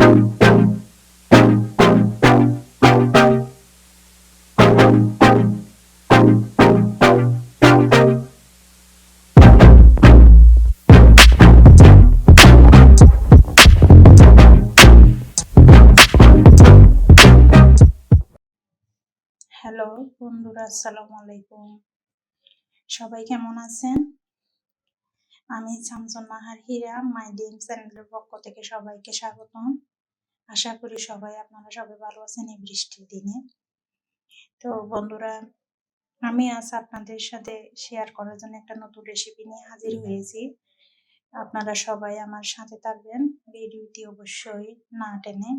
Hello বন্ধুরা, আসসালামু আলাইকুম। সবাই কেমন আছেন? আমি শামসুন নাহার হীরা মাই ডিম চ্যানেলের পক্ষ থেকে সবাইকে স্বাগতম। আশা করি আপনারা সবাই ভালো আছেন এই বৃষ্টির দিনে। তো বন্ধুরা, আমি আজ আপনাদের সাথে শেয়ার করার জন্য একটা নতুন রেসিপি নিয়ে হাজির হয়েছি। আপনারা সবাই আমার সাথে থাকবেন, ভিডিওটি অবশ্যই না টেনে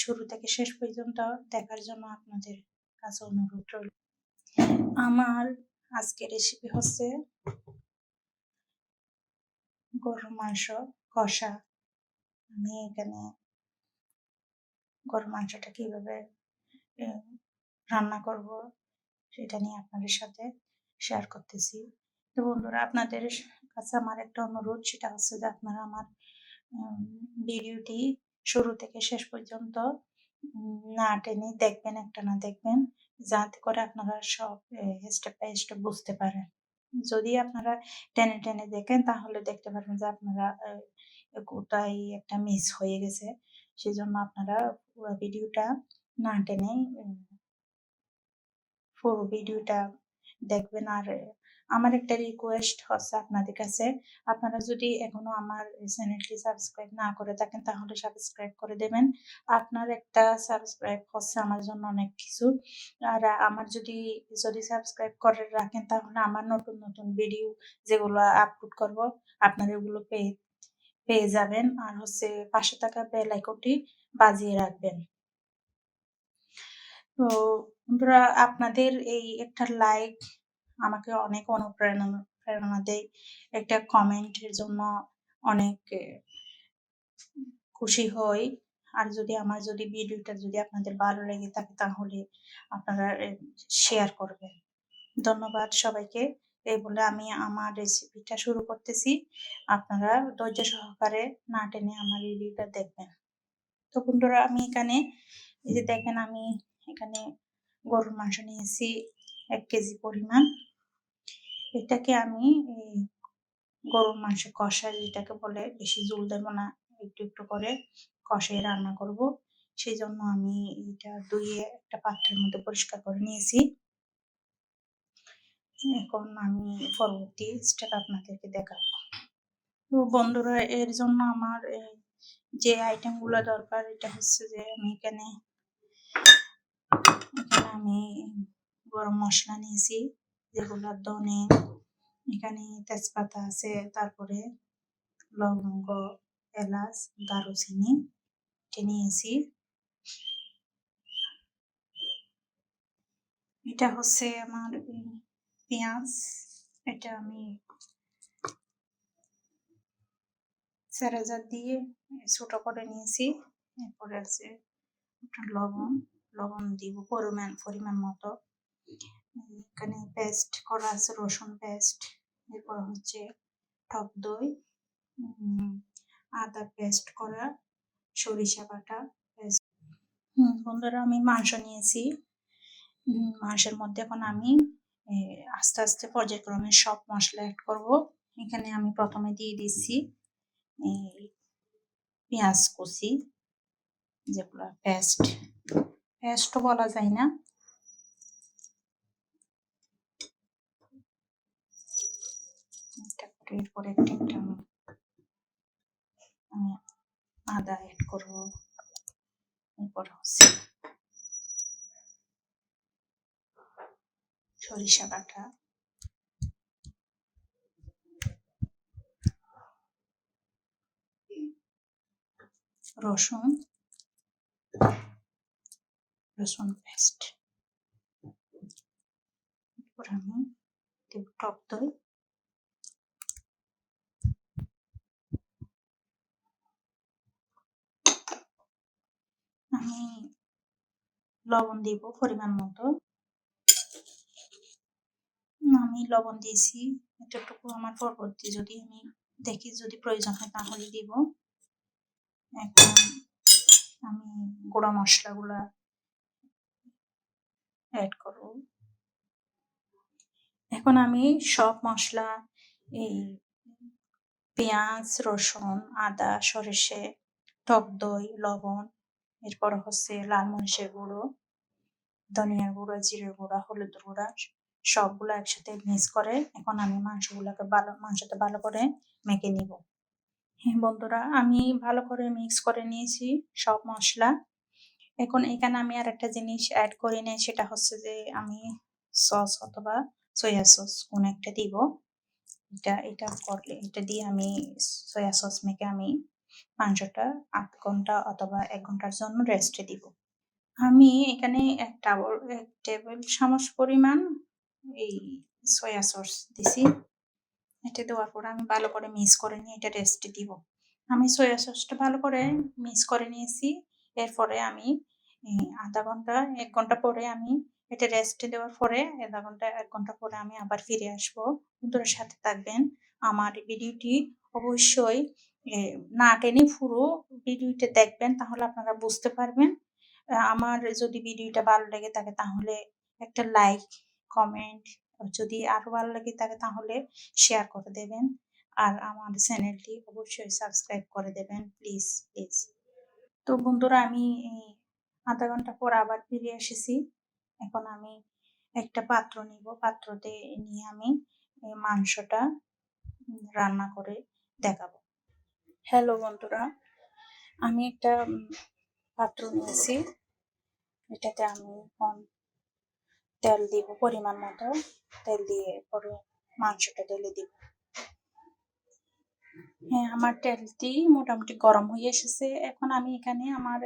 শুরু থেকে শেষ পর্যন্ত দেখার জন্য আপনাদের কাছে অনুরোধ রইল। আমার আজকের রেসিপি হচ্ছে গরুর মাংস কষা। আমি এখানে গরুর মাংসটা কিভাবে রান্না করব সেটা নিয়ে আপনাদের সাথে শেয়ার করতেছি। তো বন্ধুরা, আপনাদের কাছে আমার একটা অনুরোধ, সেটা হচ্ছে যে আপনারা আমার ভিডিওটি শুরু থেকে শেষ পর্যন্ত না টেনে দেখবেন, একটা না দেখবেন, যাতে করে আপনারা সব স্টেপ বাই স্টেপ বুঝতে পারেন। যদি আপনারা টেনে টেনে দেখেন তাহলে দেখতে পারবেন যে আপনারা কোথায় একটা মিস হয়ে গেছে। সেজন্য আপনারা পুরো ভিডিওটা না টেনে পুরো ভিডিওটা দেখবেন। আর আমার একটা রিকোয়েস্ট হচ্ছে আপনাদের কাছে, আপনারা যদি এখনো আমার চ্যানেলটি সাবস্ক্রাইব না করে থাকেন তাহলে সাবস্ক্রাইব করে দেবেন। আপনার একটা সাবস্ক্রাইব হচ্ছে আমার জন্য অনেক কিছু। আর আমার যদি সাবস্ক্রাইব করে রাখেন তাহলে আমার নতুন নতুন ভিডিও যেগুলো আপলোড করব আপনারা ওগুলো পেয়ে যাবেন। আর হচ্ছে পাশে থাকা বেল আইকনটি বাজিয়ে রাখবেন। তো বন্ধুরা, আপনাদের এই একটা লাইক আমাকে অনেক প্রেরণা দেয়। একটা কমেন্টের জন্য অনেক খুশি হই। আর যদি ভিডিওটা যদি আপনাদের ভালো লেগে থাকে তাহলে আপনারা শেয়ার করবেন। ধন্যবাদ সবাইকে। এই বলে আমি আমার রেসিপিটা শুরু করতেছি। আপনারা ধৈর্য সহকারে না টেনে আমার ভিডিওটা দেখবেন। তো বন্ধুরা, আমি এখানে এই যে দেখেন, আমি এখানে গরুর মাংস নিয়েছি 1 কেজি পরিমাণ। এটাকে আমি গরুর মাংস কষা যেটাকে বলে, বেশি ঝোল দেবো না, একটু একটু করে কষাই রান্না করব। সেই জন্য আমি এটা ধুয়ে একটা পাত্রের মধ্যে পরিষ্কার করে নিয়েছি। এখন আমি পরবর্তী স্টেপ আপনাদেরকে দেখাবো। তো বন্ধুরা, এর জন্য আমার যে আইটেমগুলো দরকার, এটা হচ্ছে যে এখানে আমি গরম মশলা নিয়েছি, যেগুলো ধনে, এখানে তেজপাতা আছে, তারপরে লবঙ্গ, এলাচ, দারুচিনি নিয়েছি। এটা হচ্ছে আমার পেঁয়াজ, এটা আমি সেরেজার দিয়ে ছোট করে নিয়েছি। এরপরে আছে লবণ দিব পরিমাণ মতো। এখানে পেস্ট করা আছে রসুন পেস্ট, এরপর হচ্ছে টক দই, আদা পেস্ট করা, সরিষা বাটা পেস্ট। বন্ধুরা, আমি মাংস নিয়েছি। মাংসের মধ্যে এখন আমি আস্তে আস্তে পর্যায়ক্রমে সব মশলা অ্যাড করব। এখানে আমি প্রথমে দিয়ে দিচ্ছি পেঁয়াজ কুচি, যেগুলো পেস্টও বলা যায় না। এরপরে একটা আমি আদা অ্যাড করব। এরপর হচ্ছে সরিষা বাটা, রসুন পেস্ট, এরপর আমি দেব টক দই, আমি লবণ দিব পরিমাণ মতো। আমি লবণ দিয়েছি এতটুকু, আমার পরবর্তী যদি আমি দেখি যদি প্রয়োজন হয় তাহলে দিব। এখন গুঁড়া মশলাগুলা অ্যাড করব। এখন আমি সব মশলা এই পেঁয়াজ, রসুন, আদা, সরিষে, টক দই, লবণ, এরপর হচ্ছে লাল মরিচের গুঁড়ো, ধনিয়ার গুঁড়ো, জিরের গুঁড়া, হলুদের গুঁড়া সবগুলো একসাথে মিক্স করে এখন আমি মাংসটা ভালো করে মেখে নিব। হ্যাঁ বন্ধুরা, আমি ভালো করে মিক্স করে নিয়েছি সব মশলা। এখন এখানে আমি আর একটা জিনিস অ্যাড করি নাই, সেটা হচ্ছে যে আমি সস অথবা সয়া সস কোন একটা দিব। এটা দিয়ে আমি সয়া সস মেখে আমি মাংসটা 8 ঘন্টা অথবা 1 ঘন্টার জন্য রেস্টে দিব। আমি এখানে এক টেবিল চামচ পরিমাণ এই সয়া সস দিছি। এটা দেওয়ার পর আমি ভালো করে মিক্স করে নিয়ে এটা রেস্টে দিব। আমি সয়া সসটা ভালো করে মিক্স করে নিয়েছি। এরপরে আমি আধা ঘন্টা 1 ঘন্টা পরে আমি এটা রেস্টে দেওয়ার পরে আধা ঘন্টা 1 ঘন্টা পরে আমি আবার ফিরে আসবো। বন্ধুরা সাথে থাকবেন। আমার ভিডিওটি অবশ্যই না টেনে পুরো ভিডিওটা দেখবেন, তাহলে আপনারা বুঝতে পারবেন। আমার যদি ভিডিওটা ভালো লেগে থাকে তাহলে একটা লাইক, কমেন্ট, যদি আরো ভালো লেগে থাকে তাহলে শেয়ার করে দেবেন। আর আমার চ্যানেলটি অবশ্যই সাবস্ক্রাইব করে দেবেন প্লিজ প্লিজ। তো বন্ধুরা, আমি আধা ঘন্টা পর আবার ফিরে এসেছি। এখন আমি একটা পাত্র নিব, পাত্রতে নিয়ে আমি মাংসটা রান্না করে দেখাবো। হ্যালো বন্ধুরা, আমি একটা পাত্র নিয়েছি। এটাতে আমি তেল দিব পরিমাণ মতো। তেল দিয়ে পরে মাংসটা ঢেলে দিব। হ্যাঁ, আমার তেলটি মোটামুটি গরম হয়ে এসেছে। এখন আমি এখানে আমার